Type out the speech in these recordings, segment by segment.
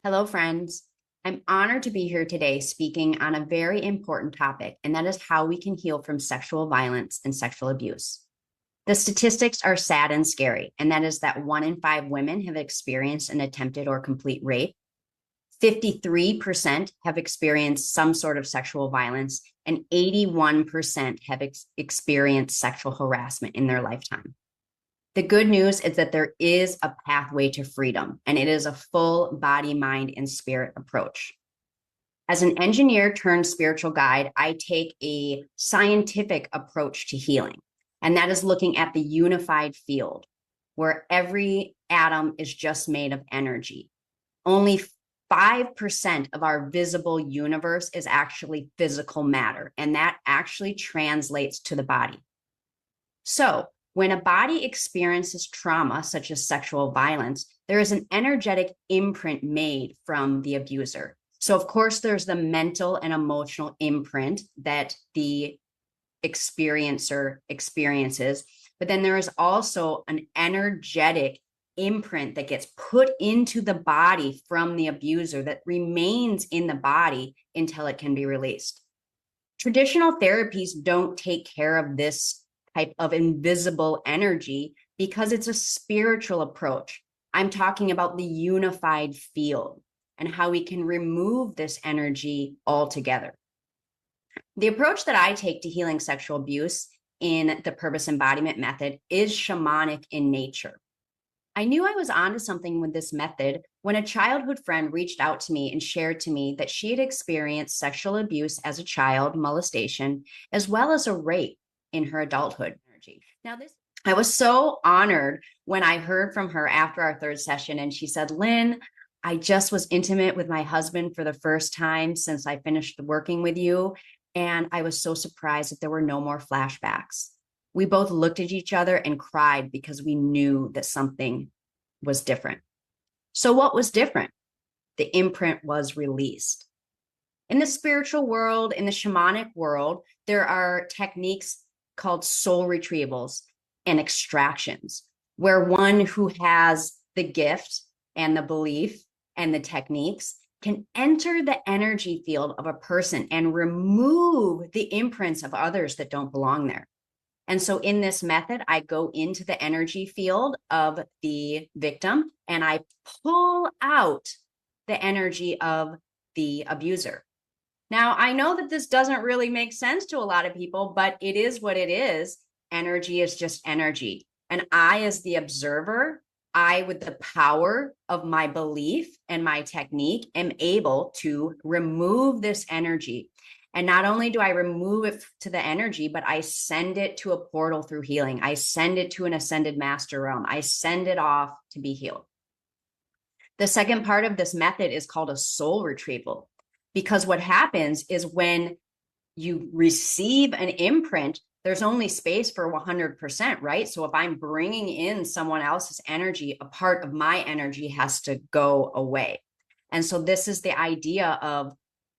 Hello, friends. I'm honored to be here today speaking on a very important topic, and that is how we can heal from sexual violence and sexual abuse. The statistics are sad and scary, and that is that 1 in 5 women have experienced an attempted or complete rape. 53% have experienced some sort of sexual violence, and 81% have experienced sexual harassment in their lifetime. The good news is that there is a pathway to freedom, and it is a full body, mind, and spirit approach. As an engineer turned spiritual guide, I take a scientific approach to healing, and that is looking at the unified field where every atom is just made of energy. Only 5% of our visible universe is actually physical matter, and that actually translates to the body. So, when a body experiences trauma, such as sexual violence, there is an energetic imprint made from the abuser. So, of course, there's the mental and emotional imprint that the experiencer experiences, but then there is also an energetic imprint that gets put into the body from the abuser that remains in the body until it can be released. Traditional therapies don't take care of this type of invisible energy because it's a spiritual approach. I'm talking about the unified field and how we can remove this energy altogether. The approach that I take to healing sexual abuse in the purpose embodiment method is shamanic in nature. I knew I was onto something with this method when a childhood friend reached out to me and shared to me that she had experienced sexual abuse as a child, molestation, as well as a rape in her adulthood. Now, I was so honored when I heard from her after our third session, and she said, Lynn, I just was intimate with my husband for the first time since I finished working with you, and I was so surprised that there were no more flashbacks. We both looked at each other and cried because we knew that something was different. So what was different? The imprint was released. In the spiritual world, in the shamanic world, there are techniques called soul retrievals and extractions, where one who has the gift and the belief and the techniques can enter the energy field of a person and remove the imprints of others that don't belong there. And so in this method, I go into the energy field of the victim and I pull out the energy of the abuser. Now, I know that this doesn't really make sense to a lot of people, but it is what it is. Energy is just energy. And I, as the observer, with the power of my belief and my technique, am able to remove this energy. And not only do I remove it to the energy, but I send it to a portal through healing. I send it to an ascended master realm. I send it off to be healed. The second part of this method is called a soul retrieval. Because what happens is when you receive an imprint, there's only space for 100%, right? So if I'm bringing in someone else's energy, a part of my energy has to go away. And so this is the idea of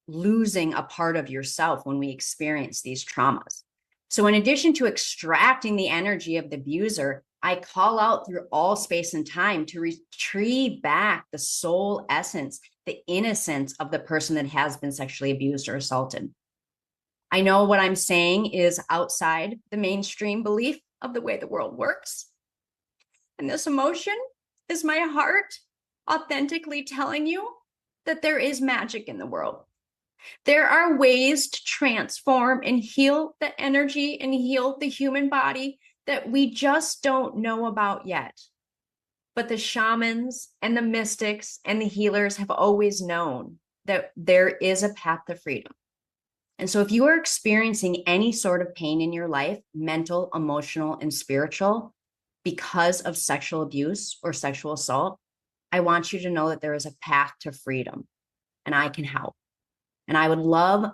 losing a part of yourself when we experience these traumas. So in addition to extracting the energy of the abuser, I call out through all space and time to retrieve back the soul essence, the innocence of the person that has been sexually abused or assaulted. I know what I'm saying is outside the mainstream belief of the way the world works. And this emotion is my heart authentically telling you that there is magic in the world. There are ways to transform and heal the energy and heal the human body that we just don't know about yet. But the shamans and the mystics and the healers have always known that there is a path to freedom. And so if you are experiencing any sort of pain in your life, mental, emotional, and spiritual, because of sexual abuse or sexual assault, I want you to know that there is a path to freedom and I can help. And I would love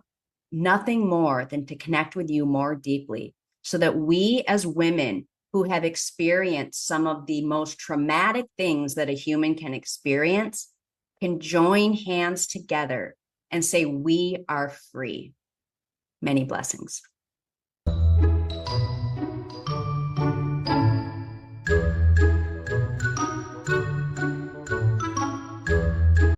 nothing more than to connect with you more deeply so that we as women who have experienced some of the most traumatic things that a human can experience can join hands together and say, we are free. Many blessings.